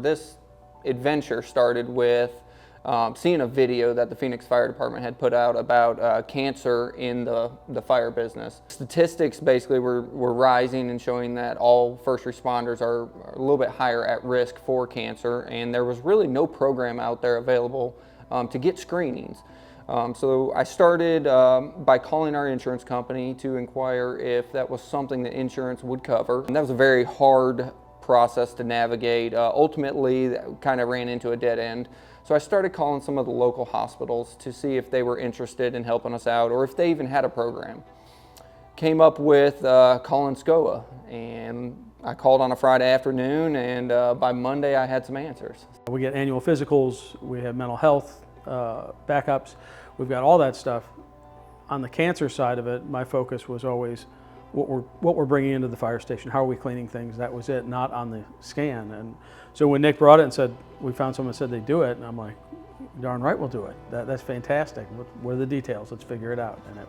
This adventure started with seeing a video that the Phoenix Fire Department had put out about cancer in the fire business. Statistics basically were rising and showing that all first responders are a little bit higher at risk for cancer, and there was really no program out there available to get screenings. So I started by calling our insurance company to inquire if that was something that insurance would cover. And that was a very hard process to navigate. Ultimately, that kind of ran into a dead end. So I started calling some of the local hospitals to see if they were interested in helping us out or if they even had a program. Came up with calling SCOA, and I called on a Friday afternoon, and by Monday I had some answers. We get annual physicals, we have mental health backups, we've got all that stuff. On the cancer side of it, my focus was always what we're bringing into the fire station, how are we cleaning things, that was it, not on the scan. And so when Nick brought it and said, we found someone said they do it, and I'm like, darn right we'll do it. That's fantastic. What are the details? Let's figure it out. And it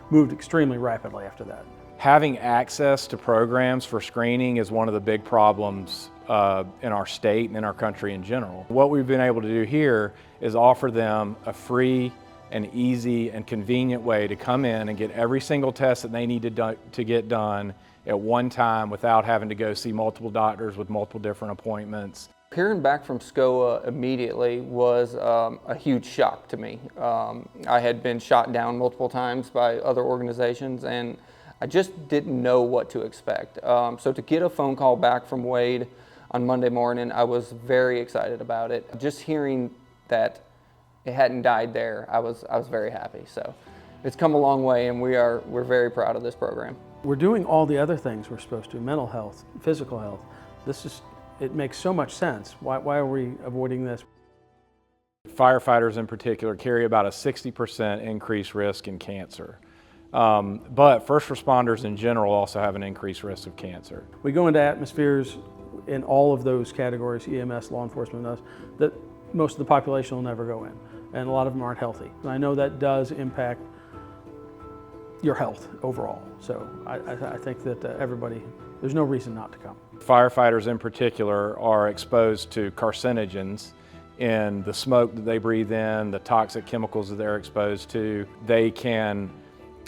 moved extremely rapidly after that. Having access to programs for screening is one of the big problems in our state and in our country in general. What we've been able to do here is offer them a free and easy and convenient way to come in and get every single test that they need to get done at one time without having to go see multiple doctors with multiple different appointments. Hearing back from SCOA immediately was a huge shock to me. I had been shot down multiple times by other organizations, and I just didn't know what to expect. So to get a phone call back from Wade on Monday morning, I was very excited about it. Just hearing that it hadn't died there, I was very happy. So it's come a long way, and we're very proud of this program. We're doing all the other things we're supposed to, mental health, physical health. It makes so much sense. Why are we avoiding this? Firefighters in particular carry about a 60% increased risk in cancer. But first responders in general also have an increased risk of cancer. We go into atmospheres in all of those categories, EMS, law enforcement, us, that most of the population will never go in, and a lot of them aren't healthy. And I know that does impact your health overall. So I think that everybody, there's no reason not to come. Firefighters in particular are exposed to carcinogens in the smoke that they breathe in, the toxic chemicals that they're exposed to. They can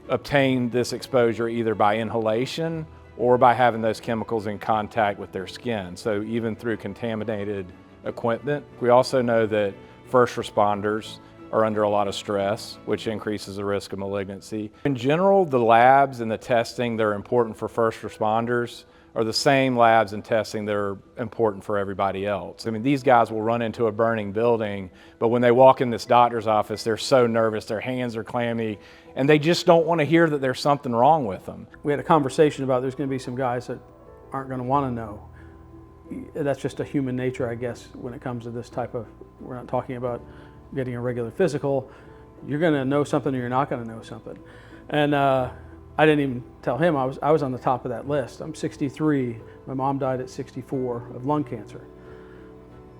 obtain this exposure either by inhalation or by having those chemicals in contact with their skin. So even through contaminated equipment. We also know that first responders are under a lot of stress, which increases the risk of malignancy. In general, the labs and the testing that are important for first responders are the same labs and testing that are important for everybody else. I mean, these guys will run into a burning building, but when they walk in this doctor's office, they're so nervous, their hands are clammy, and they just don't want to hear that there's something wrong with them. We had a conversation about there's going to be some guys that aren't going to want to know. That's just a human nature, I guess, when it comes to this type of, we're not talking about getting a regular physical. You're going to know something or you're not going to know something. And I didn't even tell him I was on the top of that list. I'm 63. My mom died at 64 of lung cancer.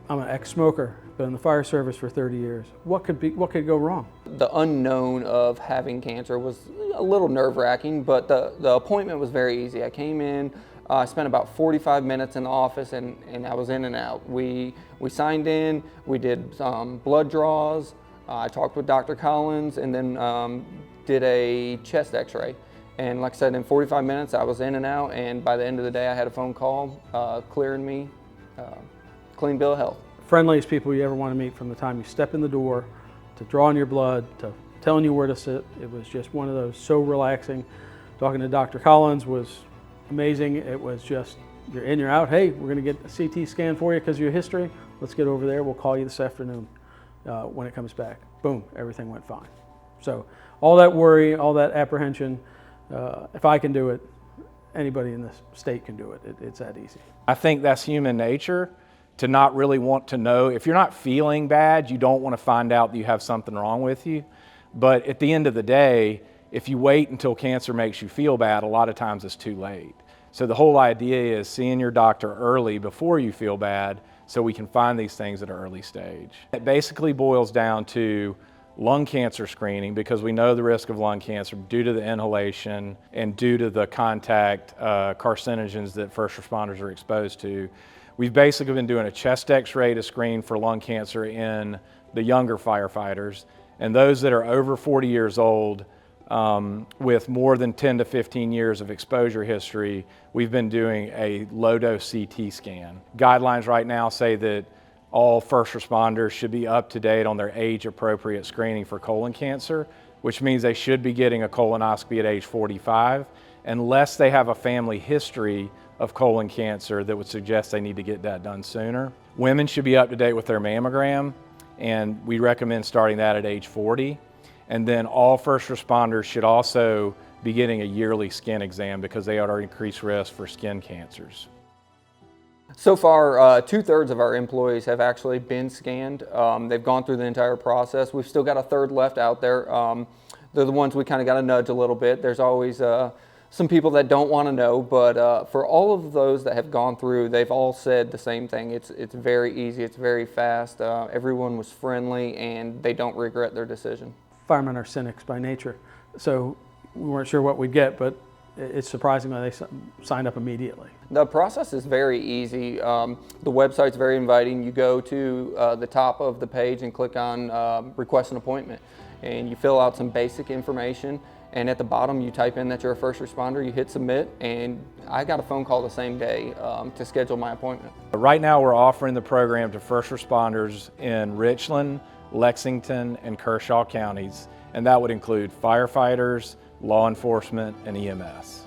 I'm an ex-smoker, been in the fire service for 30 years. What could go wrong? The unknown of having cancer was a little nerve-wracking, but the appointment was very easy. I came in, I spent about 45 minutes in the office, and I was in and out. We signed in, we did blood draws, I talked with Dr. Collins, and then did a chest x-ray. And like I said, in 45 minutes I was in and out, and by the end of the day I had a phone call clearing me, clean bill of health. Friendliest people you ever want to meet, from the time you step in the door, to drawing your blood, to telling you where to sit. It was just one of those, so relaxing. Talking to Dr. Collins was amazing. It was just, you're in, you're out. Hey, we're going to get a CT scan for you because of your history. Let's get over there. We'll call you this afternoon when it comes back. Boom, everything went fine. So all that worry, all that apprehension, if I can do it, anybody in this state can do it. It's that easy. I think that's human nature, to not really want to know. If you're not feeling bad, you don't want to find out that you have something wrong with you. But at the end of the day, if you wait until cancer makes you feel bad, a lot of times it's too late. So the whole idea is seeing your doctor early before you feel bad, so we can find these things at an early stage. It basically boils down to lung cancer screening, because we know the risk of lung cancer due to the inhalation and due to the contact carcinogens that first responders are exposed to. We've basically been doing a chest x-ray to screen for lung cancer in the younger firefighters, and those that are over 40 years old with more than 10 to 15 years of exposure history, we've been doing a low-dose CT scan. Guidelines right now say that all first responders should be up to date on their age-appropriate screening for colon cancer, which means they should be getting a colonoscopy at age 45, unless they have a family history of colon cancer that would suggest they need to get that done sooner. Women should be up to date with their mammogram, and we recommend starting that at age 40. And then all first responders should also be getting a yearly skin exam because they are at increased risk for skin cancers. So far, 2/3 of our employees have actually been scanned. They've gone through the entire process. We've still got a third left out there. They're the ones we kind of got to nudge a little bit. There's always some people that don't want to know, but for all of those that have gone through, they've all said the same thing. It's very easy, it's very fast. Everyone was friendly, and they don't regret their decision. Firemen are cynics by nature, so we weren't sure what we'd get, but it's surprising that they signed up immediately. The process is very easy. The website's very inviting. You go to the top of the page and click on request an appointment, and you fill out some basic information, and at the bottom you type in that you're a first responder, you hit submit, and I got a phone call the same day to schedule my appointment. Right now we're offering the program to first responders in Richland, Lexington, and Kershaw counties, and that would include firefighters, law enforcement, and EMS.